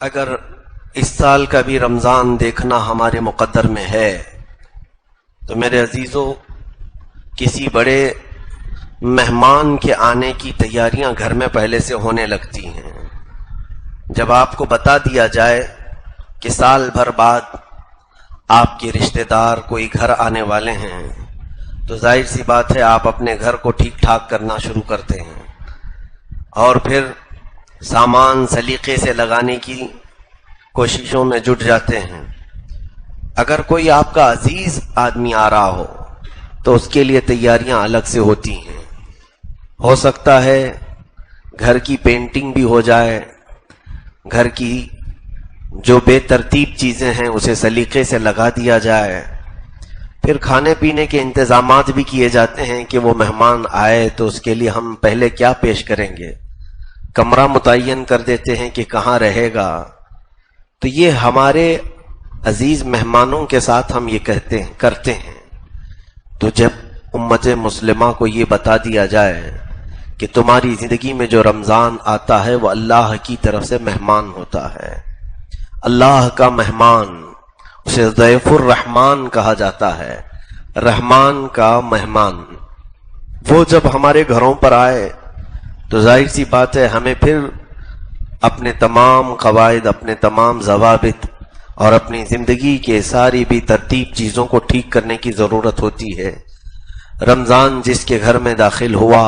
اگر اس سال کا بھی رمضان دیکھنا ہمارے مقدر میں ہے تو میرے عزیزو، کسی بڑے مہمان کے آنے کی تیاریاں گھر میں پہلے سے ہونے لگتی ہیں۔ جب آپ کو بتا دیا جائے کہ سال بھر بعد آپ کے رشتہ دار کوئی گھر آنے والے ہیں تو ظاہر سی بات ہے آپ اپنے گھر کو ٹھیک ٹھاک کرنا شروع کرتے ہیں اور پھر سامان سلیقے سے لگانے کی کوششوں میں جٹ جاتے ہیں۔ اگر کوئی آپ کا عزیز آدمی آ رہا ہو تو اس کے لیے تیاریاں الگ سے ہوتی ہیں۔ ہو سکتا ہے گھر کی پینٹنگ بھی ہو جائے، گھر کی جو بے ترتیب چیزیں ہیں اسے سلیقے سے لگا دیا جائے، پھر کھانے پینے کے انتظامات بھی کیے جاتے ہیں کہ وہ مہمان آئے تو اس کے لیے ہم پہلے کیا پیش کریں گے، کمرہ متعین کر دیتے ہیں کہ کہاں رہے گا۔ تو یہ ہمارے عزیز مہمانوں کے ساتھ ہم یہ کرتے ہیں۔ تو جب امت مسلمہ کو یہ بتا دیا جائے کہ تمہاری زندگی میں جو رمضان آتا ہے وہ اللہ کی طرف سے مہمان ہوتا ہے، اللہ کا مہمان، اسے ضیف الرحمان کہا جاتا ہے، رحمان کا مہمان، وہ جب ہمارے گھروں پر آئے تو ظاہر سی بات ہے ہمیں پھر اپنے تمام قواعد، اپنے تمام ضوابط اور اپنی زندگی کے ساری بھی ترتیب چیزوں کو ٹھیک کرنے کی ضرورت ہوتی ہے۔ رمضان جس کے گھر میں داخل ہوا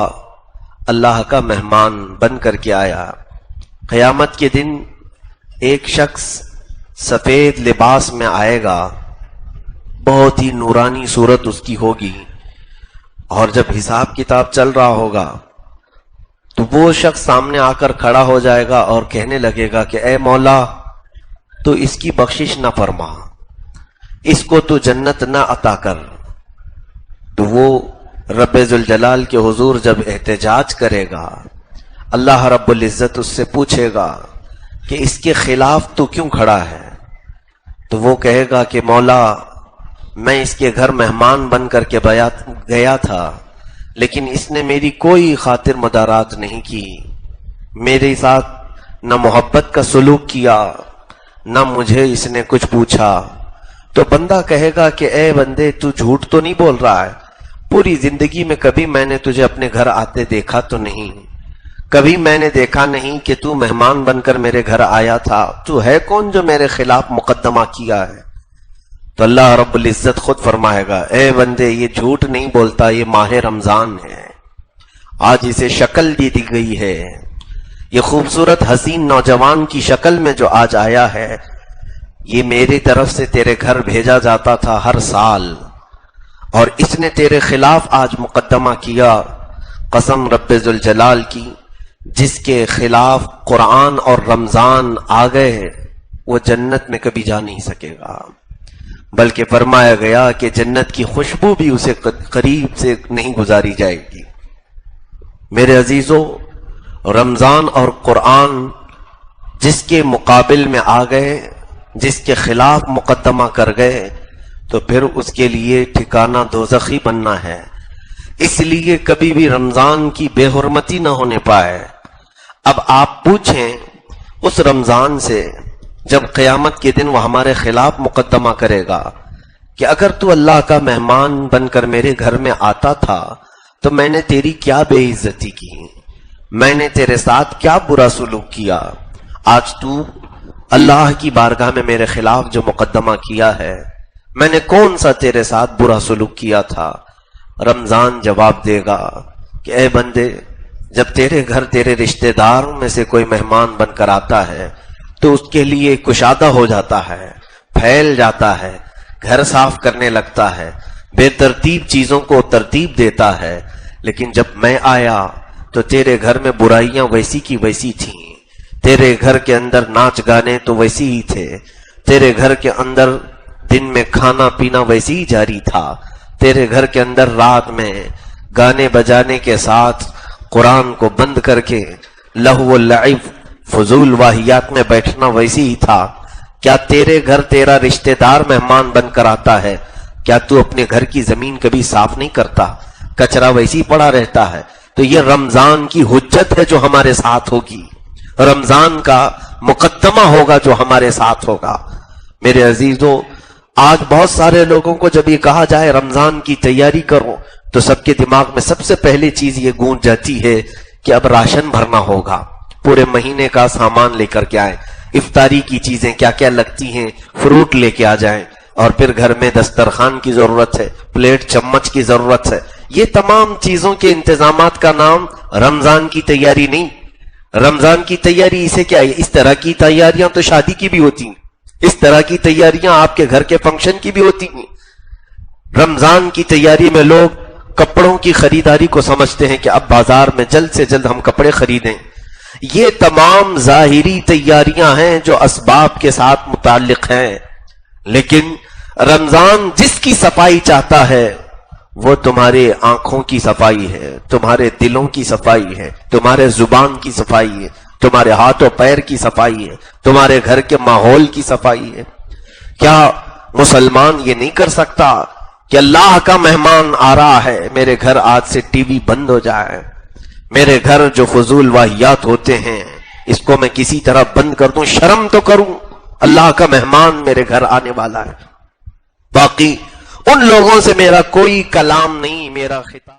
اللہ کا مہمان بن کر کے آیا۔ قیامت کے دن ایک شخص سفید لباس میں آئے گا، بہت ہی نورانی صورت اس کی ہوگی، اور جب حساب کتاب چل رہا ہوگا تو وہ شخص سامنے آ کر کھڑا ہو جائے گا اور کہنے لگے گا کہ اے مولا تو اس کی بخشش نہ فرما، اس کو تو جنت نہ عطا کر۔ تو وہ رب ذوالجلال کے حضور جب احتجاج کرے گا، اللہ رب العزت اس سے پوچھے گا کہ اس کے خلاف تو کیوں کھڑا ہے؟ تو وہ کہے گا کہ مولا میں اس کے گھر مہمان بن کر کے گیا تھا، لیکن اس نے میری کوئی خاطر مدارات نہیں کی، میرے ساتھ نہ محبت کا سلوک کیا، نہ مجھے اس نے کچھ پوچھا۔ تو بندہ کہے گا کہ اے بندے تو جھوٹ تو نہیں بول رہا ہے، پوری زندگی میں کبھی میں نے تجھے اپنے گھر آتے دیکھا تو نہیں، کبھی میں نے دیکھا نہیں کہ تو مہمان بن کر میرے گھر آیا تھا، تو ہے کون جو میرے خلاف مقدمہ کیا ہے؟ تو اللہ رب العزت خود فرمائے گا اے بندے یہ جھوٹ نہیں بولتا، یہ ماہ رمضان ہے، آج اسے شکل دی گئی ہے، یہ خوبصورت حسین نوجوان کی شکل میں جو آج آیا ہے یہ میری طرف سے تیرے گھر بھیجا جاتا تھا ہر سال، اور اس نے تیرے خلاف آج مقدمہ کیا۔ قسم رب ذوالجلال کی، جس کے خلاف قرآن اور رمضان آ گئے وہ جنت میں کبھی جا نہیں سکے گا، بلکہ فرمایا گیا کہ جنت کی خوشبو بھی اسے قریب سے نہیں گزاری جائے گی۔ میرے عزیزو، رمضان اور قرآن جس کے مقابل میں آ گئے، جس کے خلاف مقدمہ کر گئے تو پھر اس کے لیے ٹھکانہ دوزخی بننا ہے۔ اس لیے کبھی بھی رمضان کی بے حرمتی نہ ہونے پائے۔ اب آپ پوچھیں اس رمضان سے جب قیامت کے دن وہ ہمارے خلاف مقدمہ کرے گا کہ اگر تو اللہ کا مہمان بن کر میرے گھر میں آتا تھا تو میں نے تیری کیا بے عزتی کی، میں نے تیرے ساتھ کیا برا سلوک کیا، آج تو اللہ کی بارگاہ میں میرے خلاف جو مقدمہ کیا ہے میں نے کون سا تیرے ساتھ برا سلوک کیا تھا؟ رمضان جواب دے گا کہ اے بندے جب تیرے گھر تیرے رشتہ داروں میں سے کوئی مہمان بن کر آتا ہے تو اس کے لیے کشادہ ہو جاتا ہے، پھیل جاتا ہے، گھر صاف کرنے لگتا ہے، بے ترتیب چیزوں کو ترتیب دیتا ہے، لیکن جب میں آیا تو تیرے گھر میں برائیاں ویسی کی ویسی تھیں، تیرے گھر کے اندر ناچ گانے تو ویسی ہی تھے، تیرے گھر کے اندر دن میں کھانا پینا ویسی ہی جاری تھا، تیرے گھر کے اندر رات میں گانے بجانے کے ساتھ قرآن کو بند کر کے لہو و لعب فضول واہیات میں بیٹھنا ویسی ہی تھا۔ کیا تیرے گھر تیرا رشتہ دار مہمان بن کر آتا ہے، کیا تو اپنے گھر کی زمین کبھی صاف نہیں کرتا، کچرا ویسی پڑا رہتا ہے؟ تو یہ رمضان کی حجت ہے جو ہمارے ساتھ ہوگی، رمضان کا مقدمہ ہوگا جو ہمارے ساتھ ہوگا۔ میرے عزیزوں، آج بہت سارے لوگوں کو جب یہ کہا جائے رمضان کی تیاری کرو تو سب کے دماغ میں سب سے پہلی چیز یہ گونج جاتی ہے کہ اب راشن بھرنا ہوگا، پورے مہینے کا سامان لے کر کے آئیں، افطاری کی چیزیں کیا کیا لگتی ہیں فروٹ لے کے آ جائیں، اور پھر گھر میں دسترخوان کی ضرورت ہے، پلیٹ چمچ کی ضرورت ہے۔ یہ تمام چیزوں کے انتظامات کا نام رمضان کی تیاری نہیں۔ رمضان کی تیاری اسے کیا ہے؟ اس طرح کی تیاریاں تو شادی کی بھی ہوتی ہیں، اس طرح کی تیاریاں آپ کے گھر کے فنکشن کی بھی ہوتی ہیں۔ رمضان کی تیاری میں لوگ کپڑوں کی خریداری کو سمجھتے ہیں کہ اب بازار میں جلد سے جلد ہم کپڑے خریدیں۔ یہ تمام ظاہری تیاریاں ہیں جو اسباب کے ساتھ متعلق ہیں، لیکن رمضان جس کی صفائی چاہتا ہے وہ تمہارے آنکھوں کی صفائی ہے، تمہارے دلوں کی صفائی ہے، تمہارے زبان کی صفائی ہے، تمہارے ہاتھ و پیر کی صفائی ہے، تمہارے گھر کے ماحول کی صفائی ہے۔ کیا مسلمان یہ نہیں کر سکتا کہ اللہ کا مہمان آ رہا ہے، میرے گھر آج سے ٹی وی بند ہو جائے، میرے گھر جو فضول واہیات ہوتے ہیں اس کو میں کسی طرح بند کر دوں، شرم تو کروں، اللہ کا مہمان میرے گھر آنے والا ہے۔ باقی ان لوگوں سے میرا کوئی کلام نہیں، میرا خطاب